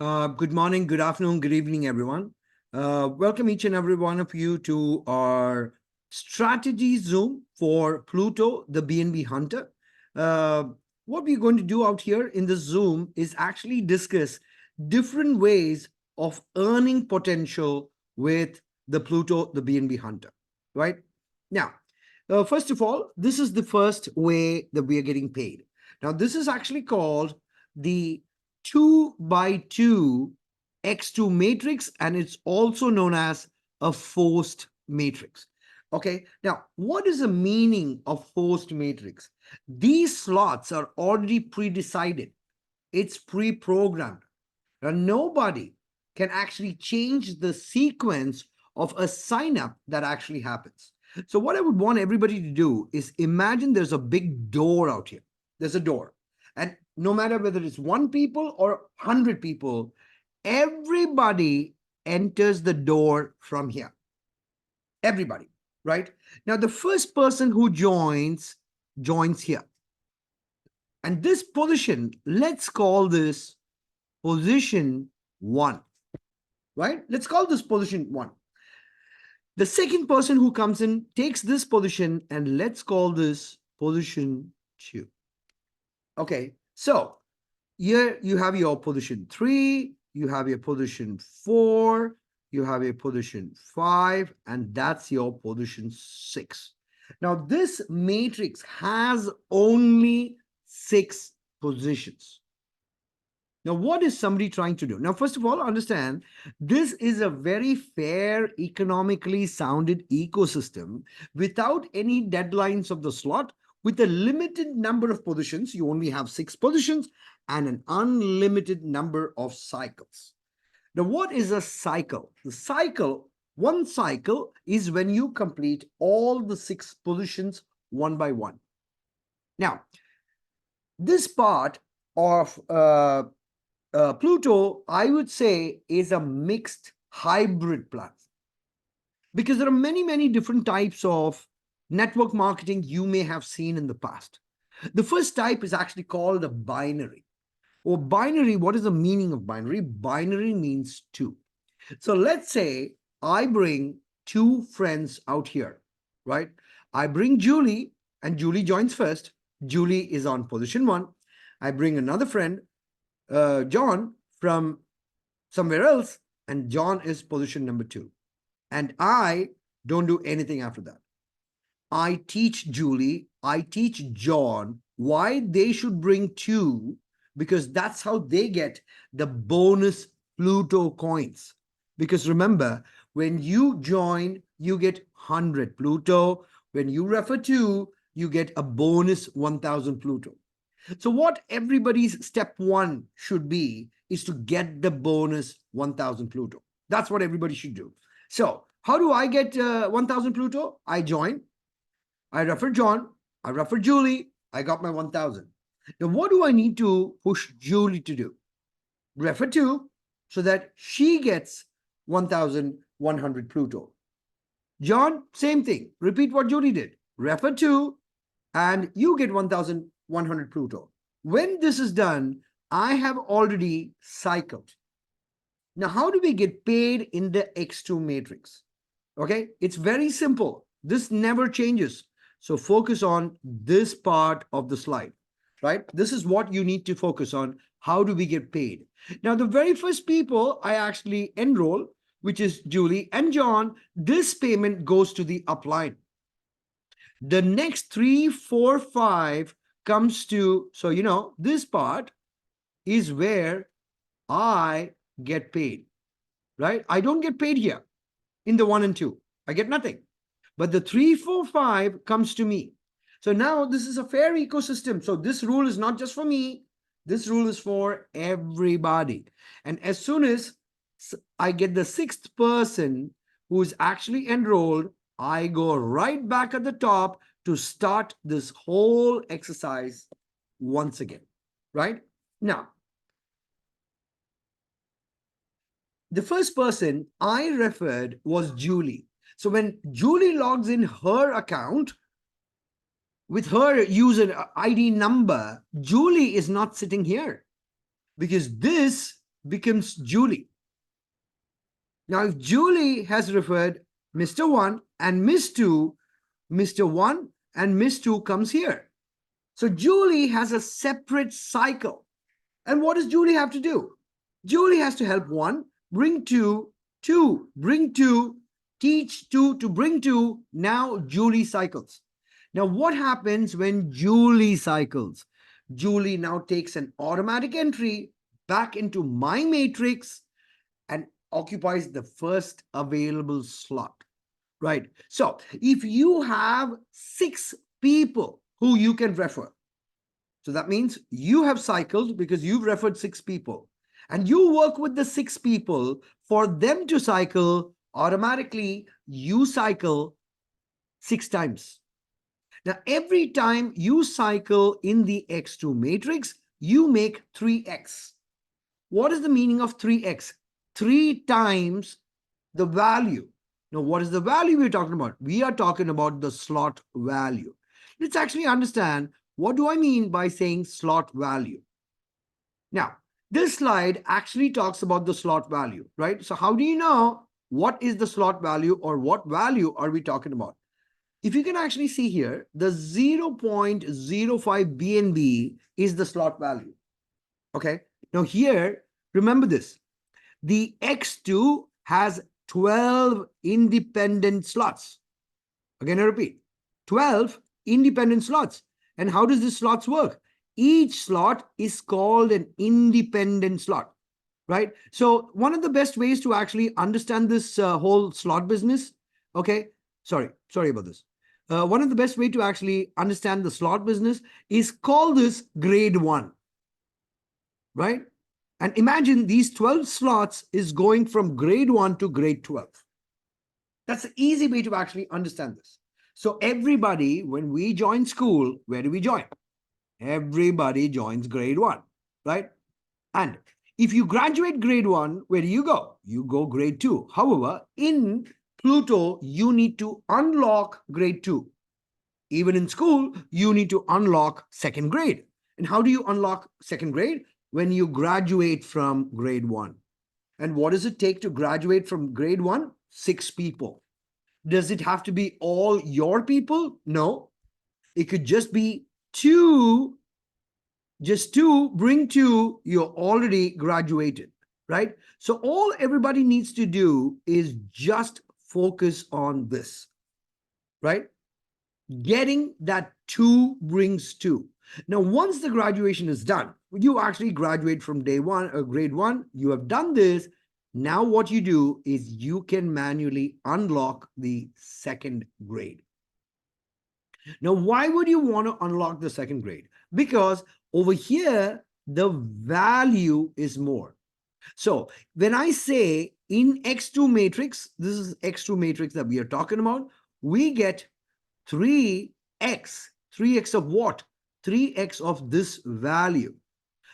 Good morning, good afternoon, good evening, everyone. Welcome each and every one of you to our strategy Zoom for Pluto, the BNB Hunter. Uh, what we're going to do out here in this Zoom is actually discuss different ways of earning potential with the Pluto, the BNB Hunter, right? Now, first of all, this is the first way that we are getting paid. Now, this is actually called the 2 by 2 X2 matrix, and it's also known as a forced matrix. Okay, now what is the meaning of forced matrix? These slots are already pre-decided, it's pre-programmed, and nobody can actually change the sequence of a sign up that actually happens. So, what I would want everybody to do is imagine there's a big door out here. There's a door. And no matter whether it's one people or 100 people, everybody enters the door from here. Everybody, right? Now, the first person who joins here. And this position, let's call this position 1, right? Let's call this position 1. The second person who comes in takes this position, and let's call this position 2. Okay, so here you have your position 3, you have your position 4, you have your position 5, and that's your position 6. Now, this matrix has only 6 positions. Now, what is somebody trying to do? Now, first of all, understand this is a very fair, economically sounded ecosystem without any deadlines of the slot. With a limited number of positions, you only have 6 positions and an unlimited number of cycles. Now, what is a cycle? One cycle is when you complete all the 6 positions one by one. Now, this part of Pluto, I would say, is a mixed hybrid platform because there are many different types of network marketing you may have seen in the past. The first type is actually called a binary. Or binary, what is the meaning of binary? Binary means 2. So let's say I bring 2 friends out here, right? I bring Julie, and Julie joins first. Julie is on position 1. I bring another friend, John, from somewhere else, and John is position number 2. And I don't do anything after that. I teach Julie, I teach John why they should bring 2, because that's how they get the bonus Pluto coins. Because remember, when you join, you get 100 Pluto. When you refer 2, you get a bonus 1000 Pluto. So what everybody's step 1 should be is to get the bonus 1000 Pluto. That's what everybody should do. So how do I get 1000 Pluto? I join, I refer John, I refer Julie, I got my 1000. Now what do I need to push Julie to do? Refer 2 so that she gets 1100 Pluto. John, same thing. Repeat what Julie did. Refer 2 and you get 1100 Pluto. When this is done, I have already cycled. Now, how do we get paid in the X2 matrix? Okay, it's very simple. This never changes. So focus on this part of the slide, right? This is what you need to focus on. How do we get paid? Now, the very first people I actually enroll, which is Julie and John, this payment goes to the upline. The next 3, 4, 5 comes to, so this part is where I get paid, right? I don't get paid here in the 1 and 2. I get nothing. But the 3, 4, 5 comes to me. So now this is a fair ecosystem. So this rule is not just for me. This rule is for everybody. And as soon as I get the 6th person who is actually enrolled, I go right back at the top to start this whole exercise once again, right? Now, the first person I referred was Julie. So when Julie logs in her account with her user ID number, Julie is not sitting here because this becomes Julie. Now, if Julie has referred Mr. 1 and Miss 2, Mr. 1 and Miss 2 comes here. So Julie has a separate cycle. And what does Julie have to do? Julie has to help 1, bring 2, 2, bring 2, teach 2 to bring 2. Now Julie cycles. Now what happens when Julie cycles? Julie now takes an automatic entry back into my matrix and occupies the first available slot, right? So if you have 6 people who you can refer, so that means you have cycled because you've referred 6 people, and you work with the 6 people for them to cycle. Automatically you cycle 6 times. Now every time you cycle in the X2 matrix, you make 3x. What is the meaning of 3x? 3 times the value. Now, what is the value we're talking about? We are talking about the slot value. Let's actually understand, what do I mean by saying slot value? Now, this slide actually talks about the slot value, right? So how do you know what is the slot value, or what value are we talking about? If you can actually see here, the 0.05 BNB is the slot value. Okay. Now here, remember this. The X2 has 12 independent slots. Again, I repeat, 12 independent slots. And how does this slots work? Each slot is called an independent slot, right? So one of the best ways to actually understand this whole slot business, okay, sorry about this. One of the best way to actually understand the slot business is call this grade 1, right? And imagine these 12 slots is going from grade 1 to grade 12. That's an easy way to actually understand this. So everybody, when we join school, where do we join? Everybody joins grade 1, right? And if you graduate grade 1, where do you go? You go grade 2. However, in Pluto, you need to unlock grade 2. Even in school, you need to unlock second grade. And how do you unlock second grade? When you graduate from grade 1. And what does it take to graduate from grade 1? 6 people. Does it have to be all your people? No. It could just be 2. Just 2, bring 2, you're already graduated, right? So all everybody needs to do is just focus on this, right? Getting that 2 brings 2. Now, once the graduation is done, you actually graduate from day 1 or grade 1, you have done this. Now what you do is you can manually unlock the second grade. Now, why would you want to unlock the second grade? Because over here, the value is more. So when I say in X2 matrix, this is X2 matrix that we are talking about, we get 3x. 3x of what? 3x of this value.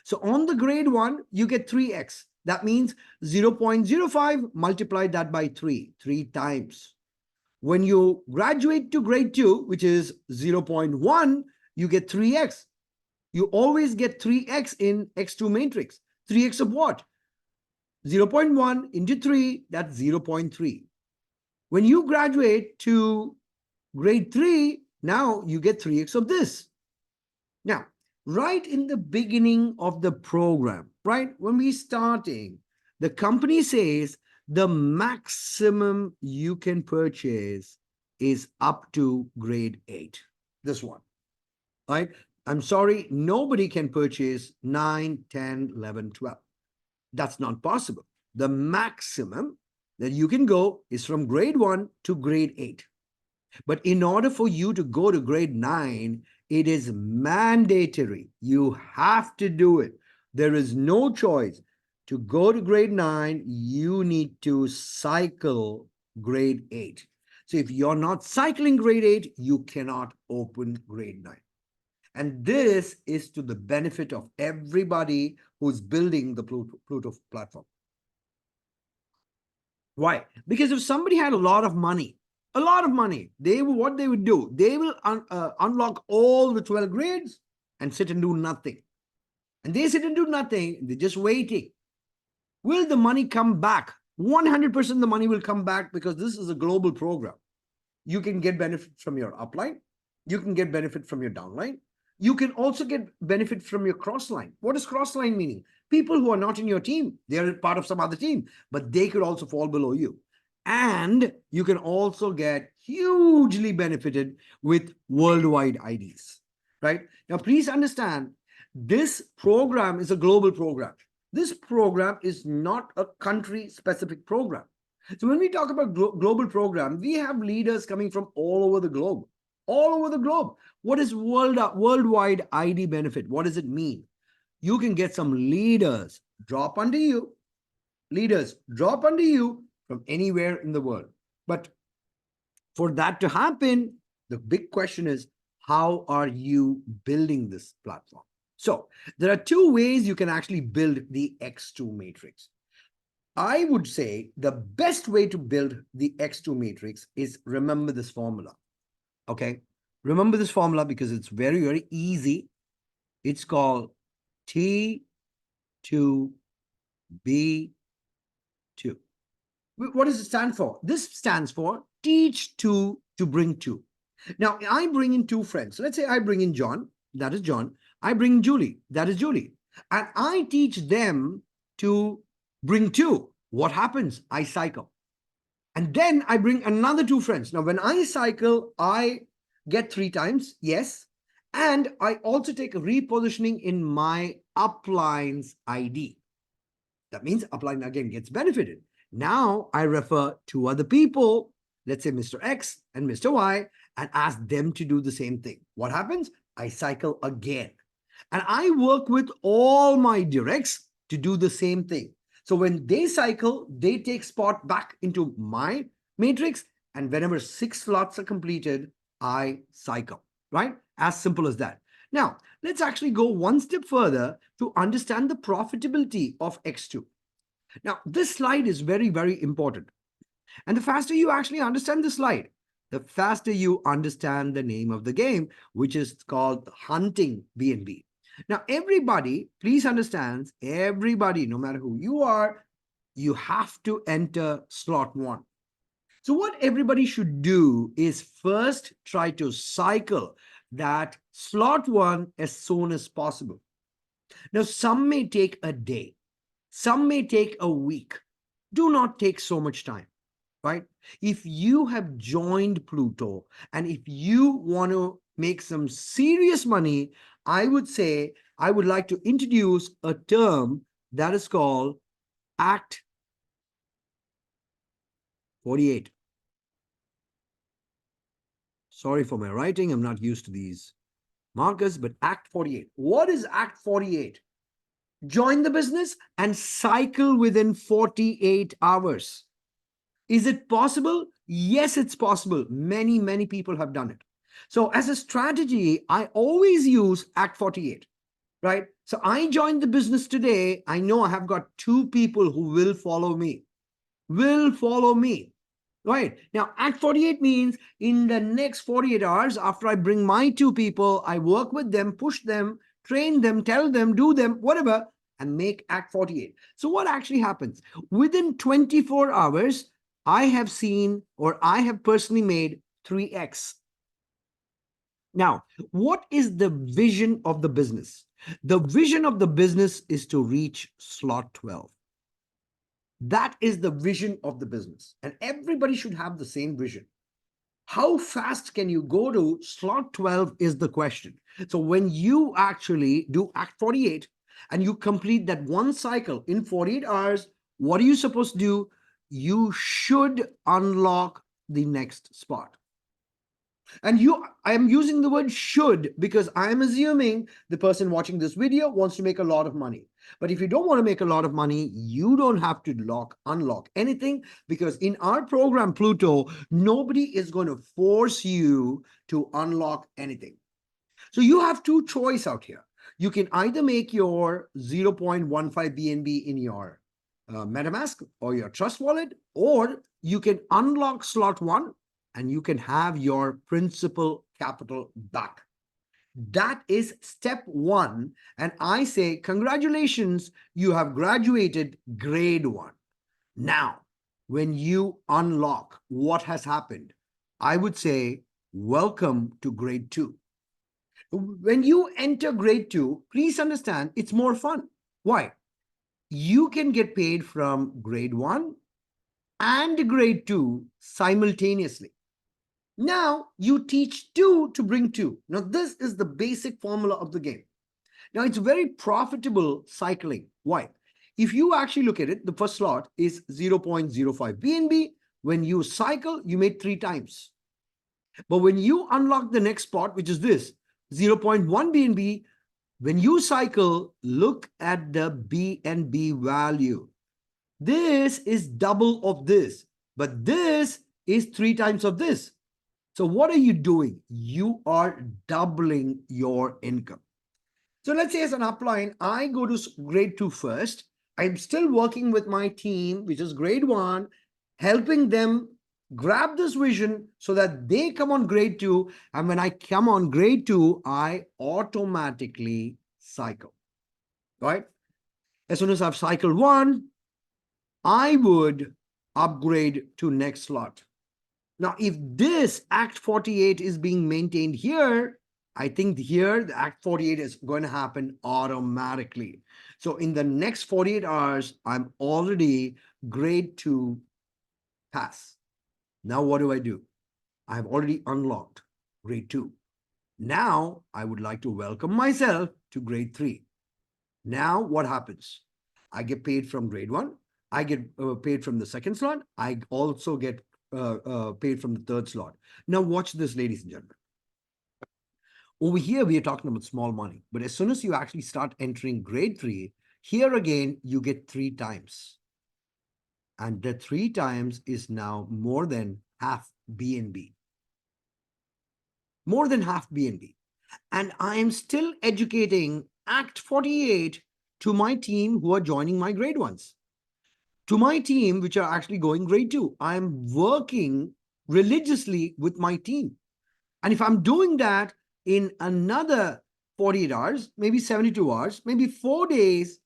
So on the grade 1, you get 3x. That means 0.05, multiply that by 3 times. When you graduate to grade 2, which is 0.1, you get 3x. You always get 3x in X2 matrix. 3x of what? 0.1 into 3, that's 0.3. When you graduate to grade 3, now you get 3x of this. Now, right in the beginning of the program, right, when we're starting, the company says the maximum you can purchase is up to grade 8. This one, right? I'm sorry, nobody can purchase 9, 10, 11, 12. That's not possible. The maximum that you can go is from grade 1 to grade 8. But in order for you to go to grade 9, it is mandatory. You have to do it. There is no choice. To go to grade 9, you need to cycle grade 8. So if you're not cycling grade 8, you cannot open grade 9. And this is to the benefit of everybody who's building the Pluto platform. Why? Because if somebody had a lot of money, what they would do, they will unlock all the 12 grades and sit and do nothing. And they sit and do nothing, they're just waiting. Will the money come back? 100% the money will come back because this is a global program. You can get benefit from your upline. You can get benefit from your downline. You can also get benefit from your cross line. What is cross line meaning? People who are not in your team, they are part of some other team, but they could also fall below you. And you can also get hugely benefited with worldwide IDs, right? Now, please understand, this program is a global program. This program is not a country specific program. So when we talk about global program, we have leaders coming from all over the globe, all over the globe. What is worldwide ID benefit? What does it mean? You can get some leaders drop under you, from anywhere in the world. But for that to happen, the big question is, how are you building this platform? So there are two ways you can actually build the X2 matrix. I would say the best way to build the X2 matrix is remember this formula. Okay. Remember this formula because it's very, very easy. It's called T2B2. What does it stand for? This stands for teach two to bring two. Now, I bring in two friends. So let's say I bring in John, that is John. I bring Julie, that is Julie. And I teach them to bring two. What happens? I cycle. And then I bring another two friends. Now, when I cycle, I get 3 times, yes. And I also take a repositioning in my upline's ID. That means upline again gets benefited. Now I refer to other people, let's say Mr. X and Mr. Y, and ask them to do the same thing. What happens? I cycle again. And I work with all my directs to do the same thing. So when they cycle, they take spot back into my matrix. And whenever 6 slots are completed, I cycle, right? As simple as that. Now, let's actually go one step further to understand the profitability of X2. Now, this slide is very, very important. And the faster you actually understand the slide, the faster you understand the name of the game, which is called hunting BNB. Now, everybody, please understand, everybody, no matter who you are, you have to enter slot 1. So what everybody should do is first try to cycle that slot 1 as soon as possible. Now, some may take a day, some may take a week. Do not take so much time, right? If you have joined Pluto and if you want to make some serious money, I would say I would like to introduce a term that is called Act 48. Sorry for my writing. I'm not used to these markers, but Act 48. What is Act 48? Join the business and cycle within 48 hours. Is it possible? Yes, it's possible. Many, many people have done it. So as a strategy, I always use Act 48, right? So I joined the business today. I know I have got 2 people who will follow me, right? Now, Act 48 means in the next 48 hours, after I bring my 2 people, I work with them, push them, train them, tell them, do them, whatever, and make Act 48. So what actually happens? Within 24 hours, I have seen, or I have personally made 3x. Now, what is the vision of the business? The vision of the business is to reach slot 12. That is the vision of the business. And everybody should have the same vision. How fast can you go to slot 12 is the question. So when you actually do Act 48 and you complete that one cycle in 48 hours, what are you supposed to do? You should unlock the next spot. And I am using the word should because I am assuming the person watching this video wants to make a lot of money. But if you don't want to make a lot of money, you don't have to unlock anything, because in our program, Pluto, nobody is going to force you to unlock anything. So you have 2 choices out here. You can either make your 0.15 BNB in your MetaMask or your Trust Wallet, or you can unlock slot 1 and you can have your principal capital back. That is step one. And I say, congratulations, you have graduated grade one. Now, when you unlock what has happened, I would say, welcome to grade two. When you enter grade two, please understand it's more fun. Why? You can get paid from grade one and grade two simultaneously. Now you teach two to bring two. Now, this is the basic formula of the game. Now, it's very profitable cycling. Why? If you actually look at it, the first slot is 0.05 BNB. When you cycle, you made 3 times. But when you unlock the next spot, which is this 0.1 BNB, when you cycle, look at the BNB value. This is double of this, but this is 3 times of this. So what are you doing? You are doubling your income. So let's say as an upline, I go to grade two first. I'm still working with my team, which is grade one, helping them grab this vision so that they come on grade two. And when I come on grade two, I automatically cycle, right? As soon as I've cycled one, I would upgrade to next slot. Now, if this Act 48 is being maintained here, I think here the Act 48 is going to happen automatically. So in the next 48 hours, I'm already grade two pass. Now, what do? I've already unlocked grade two. Now, I would like to welcome myself to grade three. Now, what happens? I get paid from grade one. I get paid from the second slot. I also get paid from the third slot. Now, watch this, ladies and gentlemen. Over here, we are talking about small money. But as soon as you actually start entering grade three, here again, you get 3 times. And the 3 times is now more than half BNB. More than half BNB. And I am still educating Act 48 to my team who are joining my grade ones. To my team, which are actually going grade two. I'm working religiously with my team. And if I'm doing that in another 48 hours, maybe 72 hours, maybe 4 days,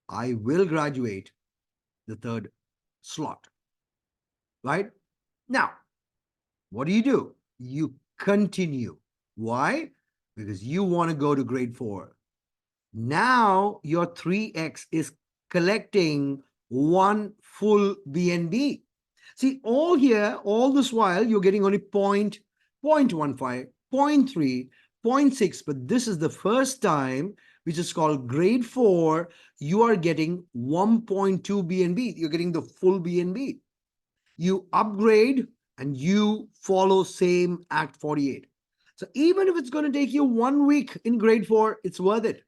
I will graduate the third slot. Right? Now, what do? You continue. Why? Because you want to go to grade four. Now your 3x is collecting one full BNB. See, all here, all this while, you're getting only 0.15, 0.3, 0.6, but this is the first time, which is called grade four, you are getting 1.2 BNB. You're getting the full BNB. You upgrade and you follow same Act 48. So even if it's going to take you 1 week in grade four, it's worth it.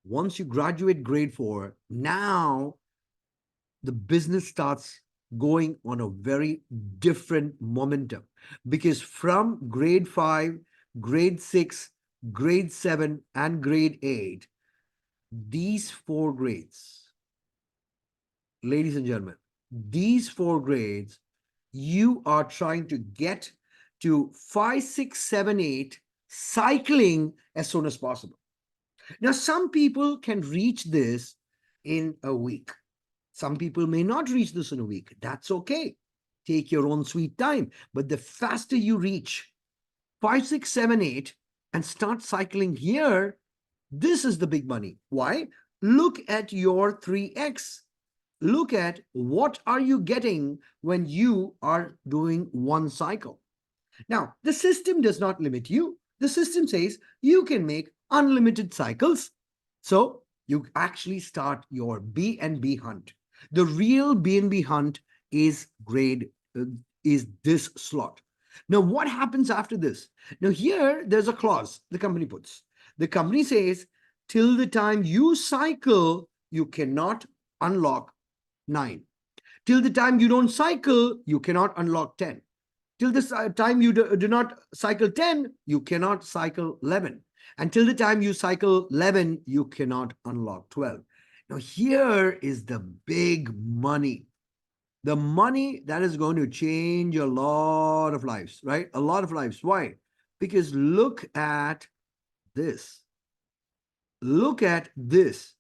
Once you graduate grade four, now the business starts going on a very different momentum, because from grade five, grade six, grade seven, and grade eight, these 4 grades, ladies and gentlemen, these 4 grades, you are trying to get to 5, 6, 7, 8 cycling as soon as possible. Now, some people can reach this in a week. Some people may not reach this in a week. That's okay. Take your own sweet time. But the faster you reach 5, 6, 7, 8 and start cycling here, this is the big money. Why? Look at your 3x. Look at what are you getting when you are doing one cycle. Now, the system does not limit you. The system says you can make unlimited cycles. So you actually start your BNB hunt. The real BNB hunt is is this slot. Now, what happens after this? Now, here there's a clause the company puts. The company says, till the time you cycle, you cannot unlock 9. Till the time you don't cycle, you cannot unlock 10. Till this time you do not cycle 10, you cannot cycle 11. Until the time you cycle 11, you cannot unlock 12. Now, here is the big money. The money that is going to change a lot of lives, right? A lot of lives. Why? Because look at this. Look at this.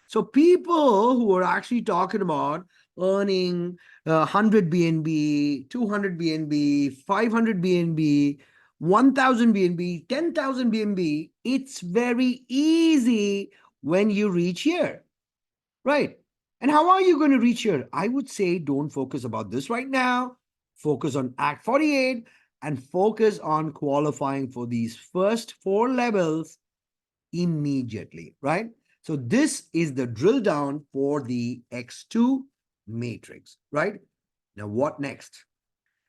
So people who are actually talking about earning 100 BNB, 200 BNB, 500 BNB, 1000 BNB, 10,000 BNB, it's very easy when you reach here, right? And how are you going to reach here? I would say don't focus about this right now. Focus on Act 48 and focus on qualifying for these first 4 levels immediately, right? So this is the drill down for the X2 matrix, right? Now what next?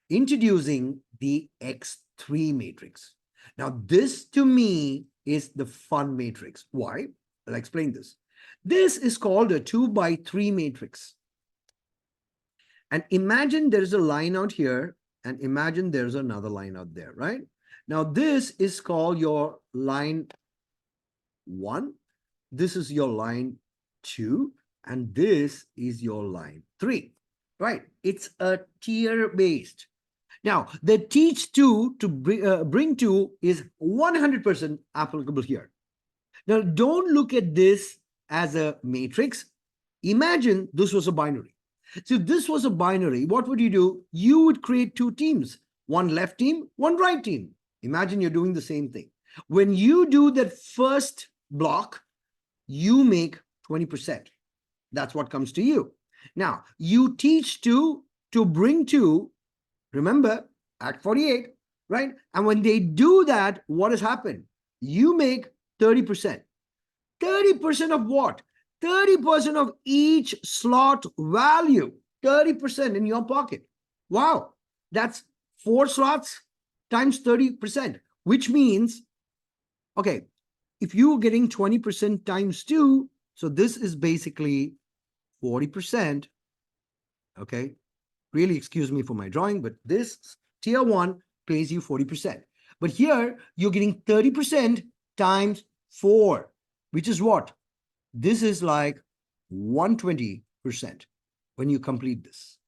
Introducing the X3 matrix. Now this to me is the fun matrix. Why? I'll explain this. This is called a 2x3 matrix. And imagine there's a line out here and imagine there's another line out there, right? Now this is called your line 1, this is your line 2, and this is your line 3, right? It's a tier based. Now, the teach to bring to is 100% applicable here. Now, don't look at this as a matrix. Imagine this was a binary. So if this was a binary, what would you do? You would create 2 teams, one left team, one right team. Imagine you're doing the same thing. When you do that first block, you make 20%. That's what comes to you. Now, you teach to bring to, remember, Act 48, right? And when they do that, what has happened? You make 30%. 30% of what? 30% of each slot value. 30% in your pocket. Wow. That's 4 slots times 30%, which means, okay, if you're getting 20% times 2, so this is basically 40%. Okay. Really excuse me for my drawing, but this tier 1 pays you 40%. But here you're getting 30% times 4, which is what? This is like 120% when you complete this.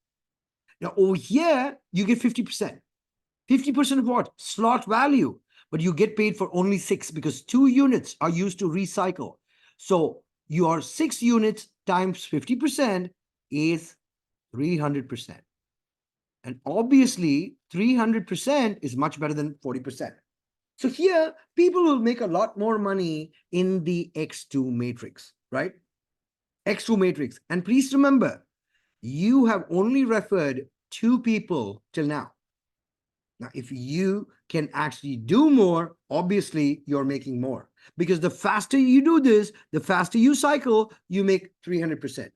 Now over here, you get 50%. 50% of what? Slot value. But you get paid for only 6 because 2 units are used to recycle. So your 6 units times 50% is 300%. And obviously, 300% is much better than 40%. So here, people will make a lot more money in the X2 matrix, right? X2 matrix. And please remember, you have only referred 2 people till now. Now, if you can actually do more, obviously you're making more. Because the faster you do this, the faster you cycle, you make 300%.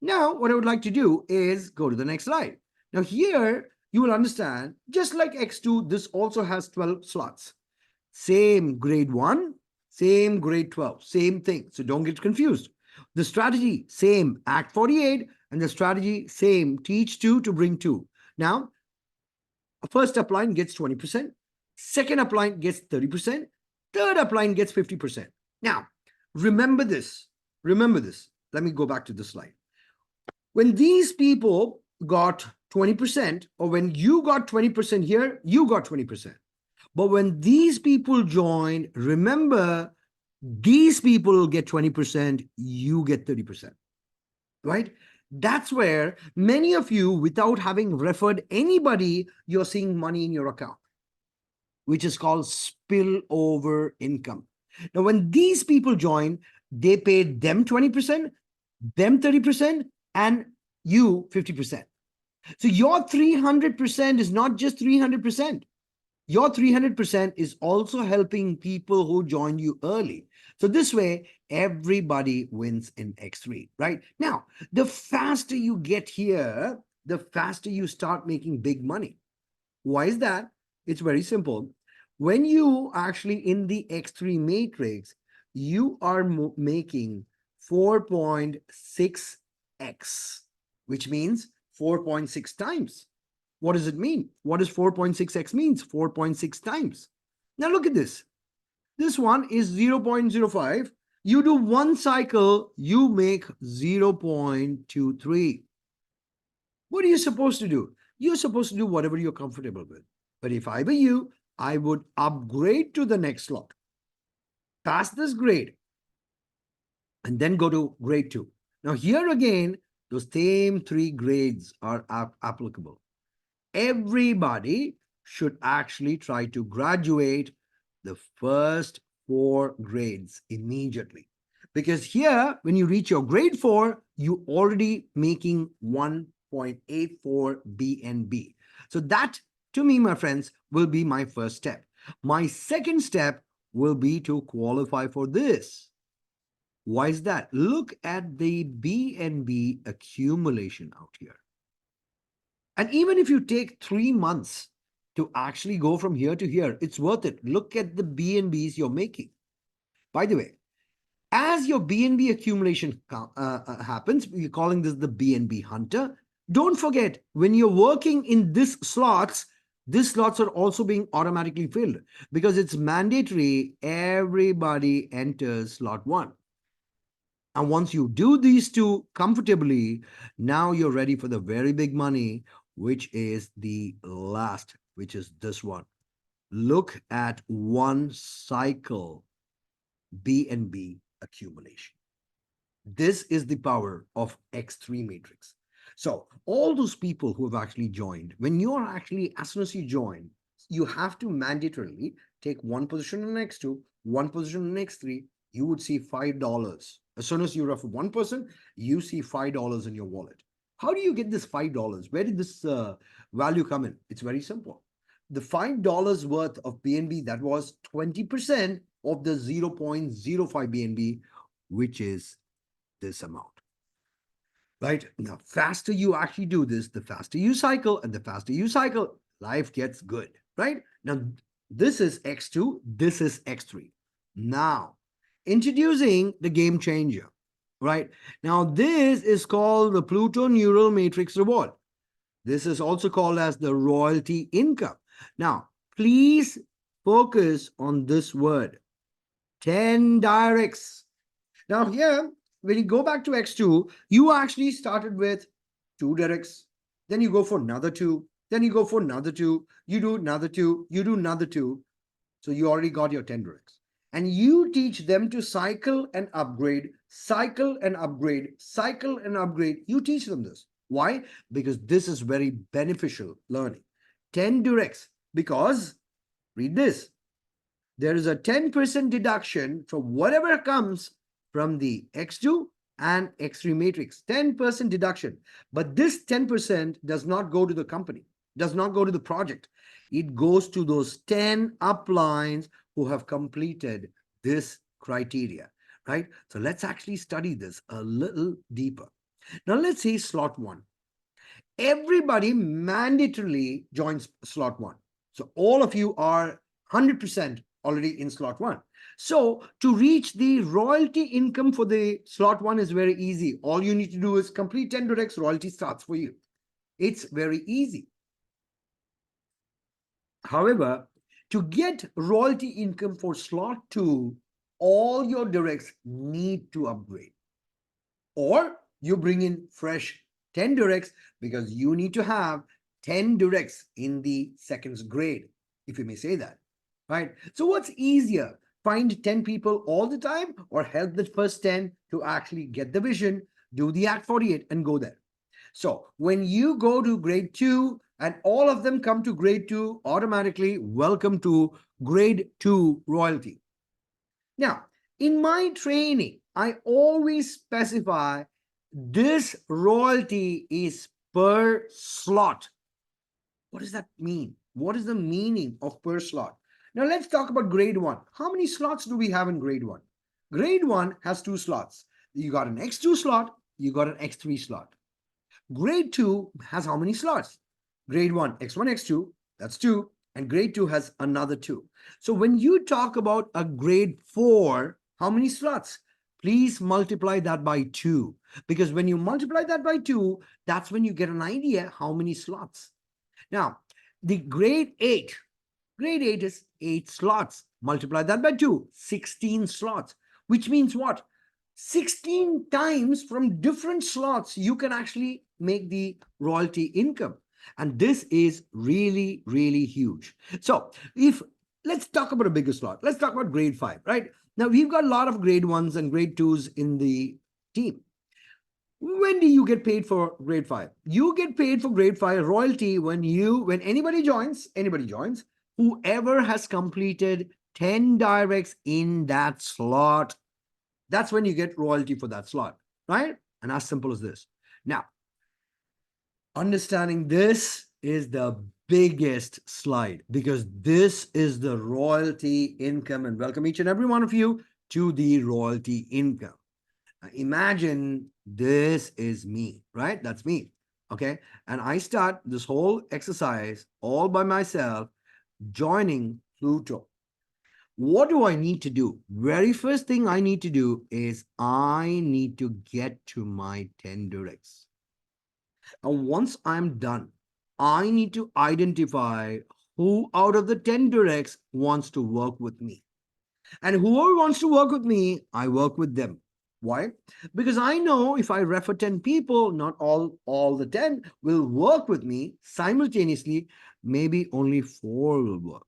Now, what I would like to do is go to the next slide. Now here, you will understand, just like X2, this also has 12 slots. Same grade 1, same grade 12, same thing. So don't get confused. The strategy, same, Act 48, and the strategy, same, teach 2 to bring 2. Now, first upline gets 20%, second upline gets 30%, third upline gets 50%. Now, remember this. Remember this. Let me go back to this slide. When these people got 20%, or when you got 20% here, you got 20%. But when these people joined, remember, these people get 20%, you get 30%, right? That's where many of you, without having referred anybody, you're seeing money in your account, which is called spillover income. Now, when these people join, they paid them 20%, them 30%, and you 50%. So your 300% is not just 300%. Your 300% is also helping people who joined you early. So this way, everybody wins in X3, right? Now, the faster you get here, the faster you start making big money. Why is that? It's very simple. When you actually in the X3 matrix, you are making 4.6x, which means 4.6 times. What does it mean? What does 4.6x means? 4.6 times. Now look at this. This one is 0.05. You do one cycle, you make 0.23. What are you supposed to do? You're supposed to do whatever you're comfortable with. But if I were you, I would upgrade to the next slot, pass this grade, and then go to grade 2. Now, here again, those same 3 grades are applicable. Everybody should actually try to graduate the first 4 grades immediately. Because here, when you reach your grade 4, you already making 1.84 BNB. So that, to me, my friends, will be my first step. My second step will be to qualify for this. Why is that? Look at the BNB accumulation out here. And even if you take 3 months to actually go from here to here, it's worth it. Look at the BNBs you're making. By the way, as your BNB accumulation happens, we're calling this the BNB hunter. Don't forget, when you're working in these slots are also being automatically filled because it's mandatory. Everybody enters slot 1. And once you do these 2 comfortably, now you're ready for the very big money, which is the last, which is this one. Look at 1 cycle BNB accumulation. This is the power of X3 matrix. So all those people who have actually joined, when you're actually, as soon as you join, you have to mandatorily take 1 position in X2, 1 position in X3, you would see $5. As soon as you're of 1%, you see $5 in your wallet. How do you get this $5? Where did this value come in? It's very simple. The $5 worth of BNB, that was 20% of the 0.05 BNB, which is this amount. Right? Now, faster you actually do this, the faster you cycle, and the faster you cycle, life gets good. Right? Now, this is X2, this is X3. Now, introducing the game changer. Right? Now, this is called the Pluto Neural Matrix Reward. This is also called as the royalty income. Now, please focus on this word, 10 directs. Now here, when you go back to X2, you actually started with 2 directs. Then you go for another 2. Then you go for another 2. You do another 2. You do another 2. So you already got your 10 directs. And you teach them to cycle and upgrade, cycle and upgrade, cycle and upgrade. You teach them this. Why? Because this is very beneficial learning. 10 directs, because read this. There is a 10% deduction from whatever comes from the X2 and X3 matrix. 10% deduction. But this 10% does not go to the company, does not go to the project. It goes to those 10 uplines who have completed this criteria, right? So let's actually study this a little deeper. Now let's say slot 1. Everybody mandatorily joins slot 1. So all of you are 100% already in slot 1. So to reach the royalty income for the slot 1 is very easy. All you need to do is complete 10 directs, royalty starts for you. It's very easy. However, to get royalty income for slot 2, all your directs need to upgrade. Or you bring in fresh 10 directs because you need to have 10 directs in the seconds grade, if you may say that, right? So what's easier? Find 10 people all the time or help the first 10 to actually get the vision, do the Act 48 and go there. So when you go to grade 2 and all of them come to grade 2, automatically welcome to grade 2 royalty. Now, in my training, I always specify this royalty is per slot. What does that mean? What is the meaning of per slot? Now let's talk about grade 1. How many slots do we have in grade 1? Grade 1 has 2 slots. You got an X2 slot, you got an X3 slot. Grade 2 has how many slots? Grade 1, X1, X2, that's 2. And grade 2 has another 2. So when you talk about a grade 4, how many slots? Please multiply that by 2. Because when you multiply that by 2, that's when you get an idea how many slots. Now, the grade 8 is 8 slots. Multiply that by 2, 16 slots. Which means what? 16 times from different slots, you can actually make the royalty income. And this is really, really huge. So if let's talk about a bigger slot. Let's talk about grade 5, right? Now we've got a lot of grade 1s and grade 2s in the team. When do you get paid for grade 5? You get paid for grade 5 royalty when anybody joins, whoever has completed 10 directs in that slot. That's when you get royalty for that slot, right? And as simple as this. Now, understanding this is the biggest slide because this is the royalty income. And welcome each and every one of you to the royalty income. Now, imagine this is me, right? That's me. Okay. And I start this whole exercise all by myself, joining Pluto. What do I need to do? Very first thing I need to do is I need to get to my 10 directs. And once I'm done, I need to identify who out of the 10 directs wants to work with me. And whoever wants to work with me, I work with them. Why? Because I know if I refer 10 people, not all the 10 will work with me simultaneously. Maybe only 4 will work.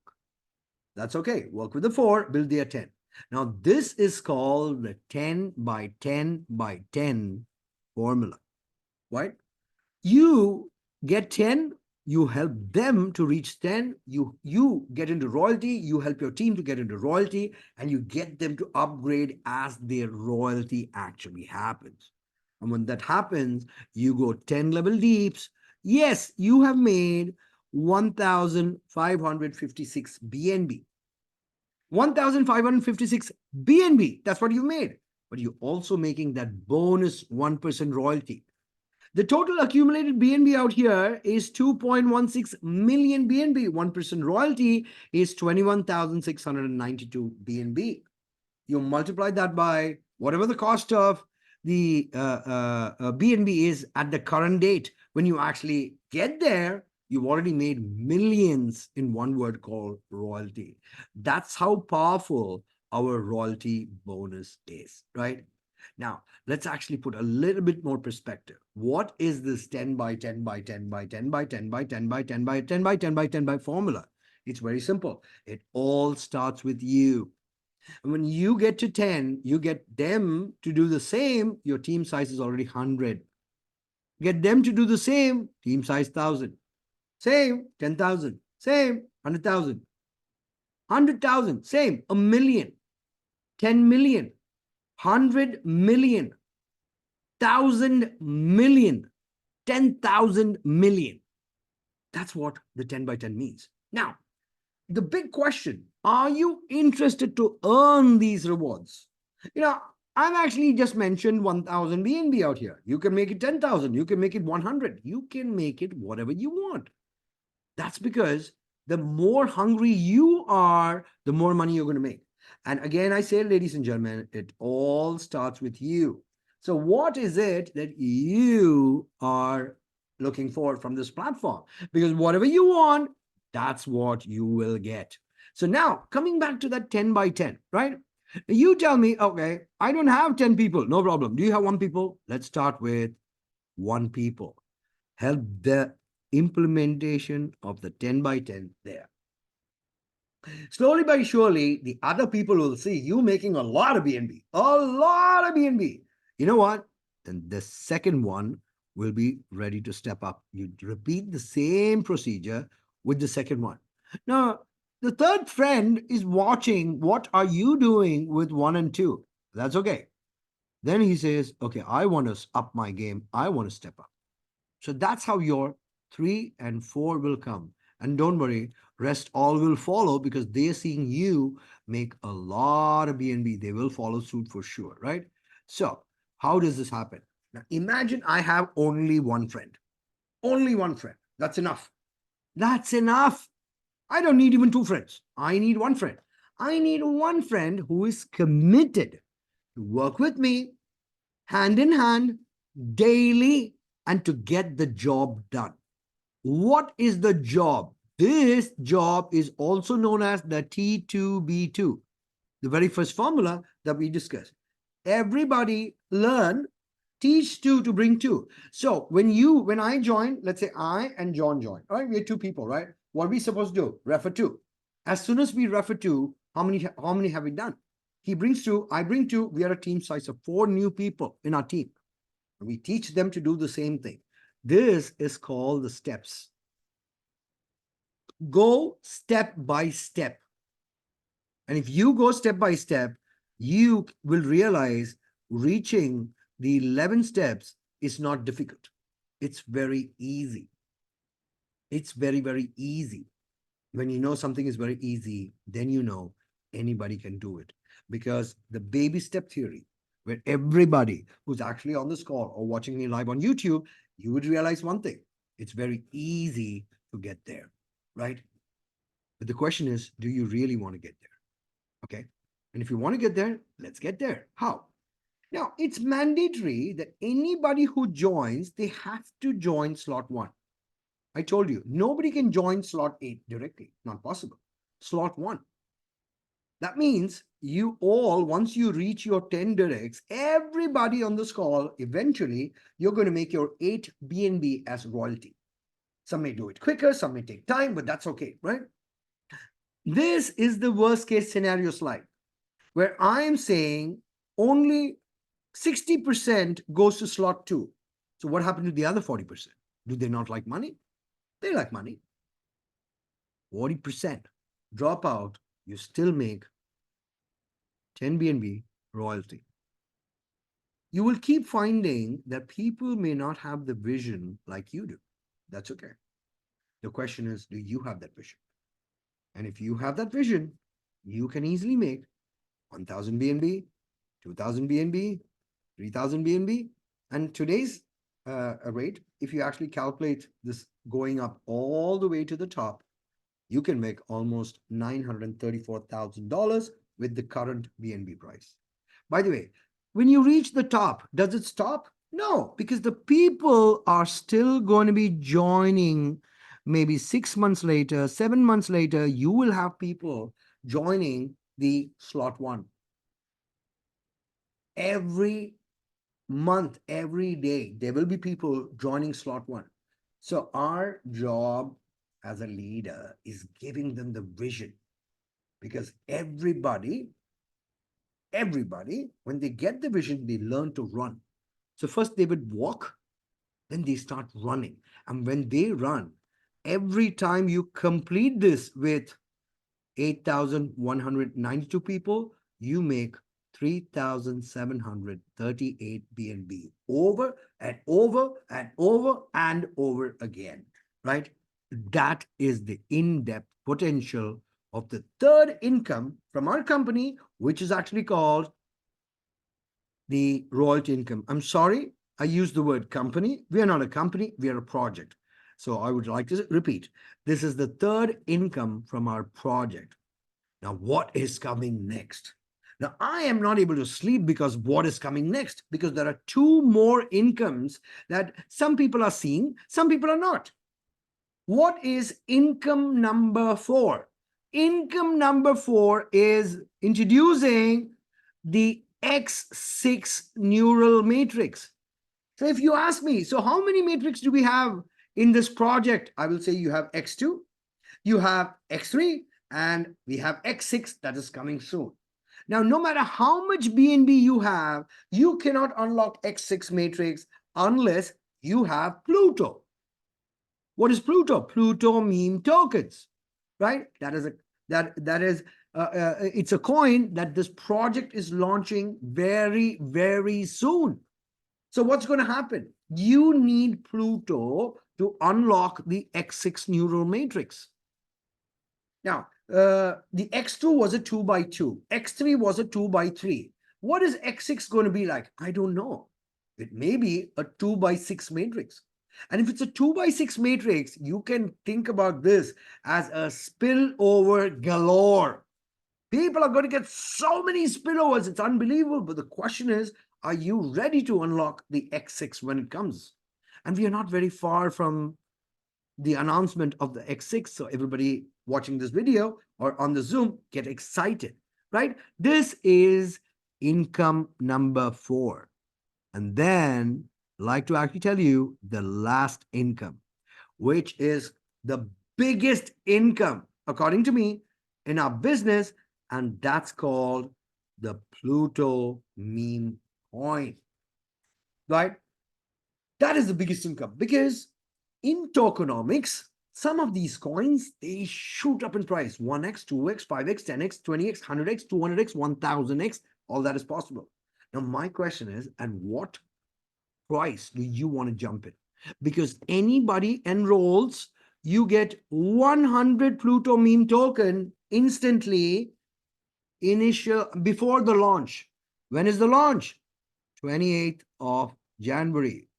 That's okay. Work with the 4, build their 10. Now, this is called the 10 by 10 by 10 formula, right? You get 10, you help them to reach 10, you get into royalty, you help your team to get into royalty, and you get them to upgrade as their royalty actually happens. And when that happens, you go 10 level deeps. Yes, you have made 1,556 BNB. 1,556 BNB, that's what you made. But you're also making that bonus 1% royalty. The total accumulated BNB out here is 2.16 million BNB. 1% royalty is 21,692 BNB. You multiply that by whatever the cost of the BNB is at the current date. When you actually get there, you've already made millions in one word called royalty. That's how powerful our royalty bonus is, right? Now, let's actually put a little bit more perspective. What is this 10 by 10 by 10 by 10 by 10 by 10 by 10 by 10 by 10 by 10 by formula? It's very simple. It all starts with you. And when you get to 10, you get them to do the same, your team size is already 100. Get them to do the same, team size 1,000. Same, 10,000. Same, 100,000. 100,000, same, a million. 10 million. 100 million, 1,000 million, 10,000 million. That's what the 10 by 10 means. Now, the big question, are you interested to earn these rewards? I've actually just mentioned 1,000 BNB out here. You can make it 10,000. You can make it 100. You can make it whatever you want. That's because the more hungry you are, the more money you're going to make. And again, I say, ladies and gentlemen, it all starts with you. So what is it that you are looking for from this platform? Because whatever you want, that's what you will get. So now, coming back to that 10 by 10, right? You tell me, okay, I don't have 10 people. No problem. Do you have 1 people? Let's start with 1 people. Help the implementation of the 10 by 10 there. Slowly but surely, the other people will see you making a lot of BNB, a lot of BNB. You know what? Then the second one will be ready to step up. You repeat the same procedure with the second one. Now, the third friend is watching. What are you doing with 1 and 2? That's okay. Then he says, okay, I want to up my game. I want to step up. So that's how your 3 and 4 will come. And don't worry, rest all will follow because they're seeing you make a lot of BNB. They will follow suit for sure, right? So how does this happen? Now imagine I have only 1 friend. Only 1 friend. That's enough. That's enough. I don't need even 2 friends. I need 1 friend. I need 1 friend who is committed to work with me hand in hand daily and to get the job done. What is the job? This job is also known as the T2B2, the very first formula that we discussed. Everybody learn Teach two to bring two. So when I join, let's say I and John join, all right? We're two people, right? What are we supposed to do? Refer two. As soon as we refer two, how many have we done? He brings two, I bring two. We are a team size of 4 new people in our team. We teach them to do the same thing. This is called the steps. Go step by step. And if you go step by step, you will realize reaching the 11 steps is not difficult. It's very easy. It's very, very easy. When you know something is very easy, then you know anybody can do it. Because the baby step theory, where everybody who's actually on this call or watching me live on YouTube, you would realize one thing. It's very easy to get there, right? But the question is, do you really want to get there? Okay. And if you want to get there, let's get there. How? Now, it's mandatory that anybody who joins, they have to join slot 1. I told you, nobody can join slot 8 directly. Not possible. Slot 1. That means you all, once you reach your 10 directs, everybody on this call, eventually, you're going to make your 8 BNB as royalty. Some may do it quicker, some may take time, but that's okay, right? This is the worst case scenario slide, where I'm saying only 60% goes to slot 2. So what happened to the other 40%? Do they not like money? They like money. 40% drop out, you still make 10 BNB royalty. You will keep finding that people may not have the vision like you do. That's okay. The question is, do you have that vision? And if you have that vision, you can easily make 1,000 BNB, 2,000 BNB, 3,000 BNB. And today's rate, if you actually calculate this going up all the way to the top, you can make almost $934,000 with the current BNB price. By the way, when you reach the top, does it stop? No, because the people are still going to be joining. Maybe 6 months later, 7 months later, you will have people joining the slot 1. Every month, every day, there will be people joining slot 1. So our job as a leader is giving them the vision, because everybody, when they get the vision, they learn to run. So first they would walk, then they start running. And when they run, every time you complete this with 8,192 people, you make 3,738 BNB over and over and over and over again, right? That is the in-depth potential of the third income from our company, which is actually called the royalty income. I'm sorry, I used the word company. We are not a company, we are a project. So I would like to repeat, this is the third income from our project. Now, what is coming next? Now, I am not able to sleep because what is coming next? Because there are 2 more incomes that some people are seeing, some people are not. What is income number 4? Income number 4 is introducing the X6 neural matrix. So if you ask me, so how many matrix do we have in this project? I will say you have X2, you have X3, and we have X6 that is coming soon. Now, no matter how much BNB you have, you cannot unlock X6 matrix unless you have Pluto. What is Pluto? Pluto meme tokens, right? It's a coin that this project is launching very, very soon. So what's going to happen? You need Pluto to unlock the X6 neural matrix. Now, the X2 was a 2 by 2. X3 was a 2 by 3. What is X6 going to be like? I don't know. It may be a 2 by 6 matrix. And if it's a 2 by 6 matrix, you can think about this as a spillover galore. People are going to get so many spillovers. It's unbelievable. But the question is, are you ready to unlock the X6 when it comes? And we are not very far from the announcement of the X6. So everybody watching this video or on the Zoom, get excited, right? This is income number 4. And then like to actually tell you the last income, which is the biggest income, according to me, in our business. And that's called the Pluto meme coin, right? That is the biggest income because in tokenomics, some of these coins, they shoot up in price 1x, 2x, 5x, 10x, 20x, 100x, 200x, 1000x. All that is possible. Now, my question is, at what price do you want to jump in? Because anybody enrolls, you get 100 Pluto meme token instantly initial before the launch. When is the launch? 28th of January.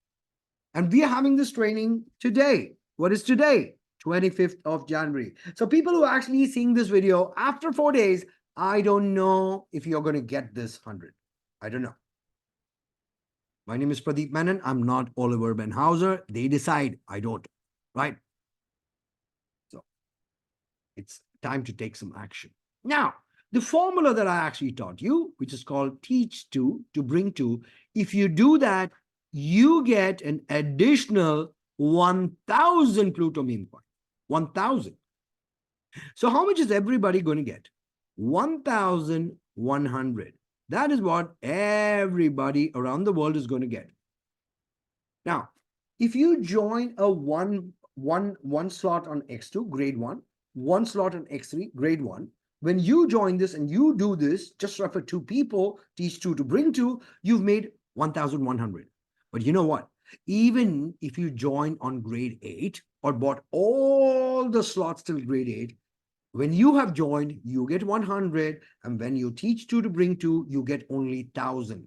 And we are having this training today. What is today? 25th of January. So people who are actually seeing this video after 4 days, I don't know if you're going to get this 100. I don't know. My name is Pradeep Menon. I'm not Oliver Benhauser. They decide. I don't. Right? So it's time to take some action. Now, the formula that I actually taught you, which is called teach to bring to, if you do that, you get an additional 1,000 Pluto meme coin. 1,000. So how much is everybody going to get? 1,100. That is what everybody around the world is going to get. Now, if you join a one slot on X2, grade 1, one slot on X3, grade 1, when you join this and you do this, just refer 2 people, teach 2 to bring 2, you've made 1,100. But you know what? Even if you join on grade 8 or bought all the slots till grade 8, when you have joined, you get 100. And when you teach 2 to bring 2, you get only 1,000.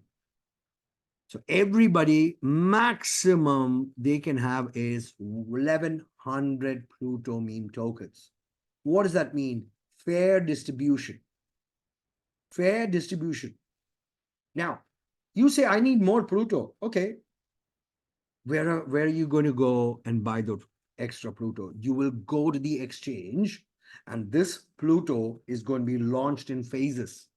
So everybody, maximum they can have is 1,100 Pluto meme tokens. What does that mean? Fair distribution. Fair distribution. Now, you say, I need more Pluto. Okay. Where are you going to go and buy the extra Pluto? You will go to the exchange, and this Pluto is going to be launched in phases.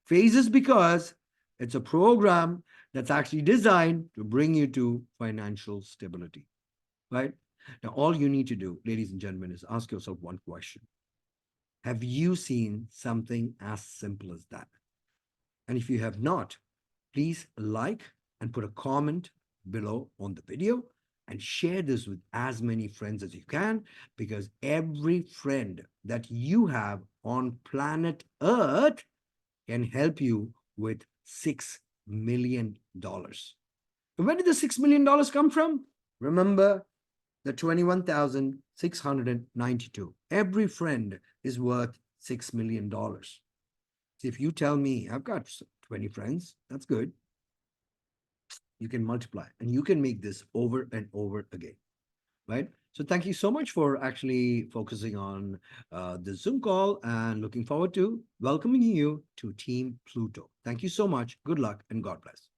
Phases because it's a program that's actually designed to bring you to financial stability, right? Now, all you need to do, ladies and gentlemen, is ask yourself one question. Have you seen something as simple as that? And if you have not, please like and put a comment below on the video and share this with as many friends as you can, because every friend that you have on planet Earth can help you with $6 million. Where did the $6 million come from? Remember the 21,692. Every friend is worth $6 million. So if you tell me I've got 20 friends, that's good. You can multiply and you can make this over and over again, right? So thank you so much for actually focusing on the Zoom call, and looking forward to welcoming you to Team Pluto. Thank you so much. Good luck and God bless.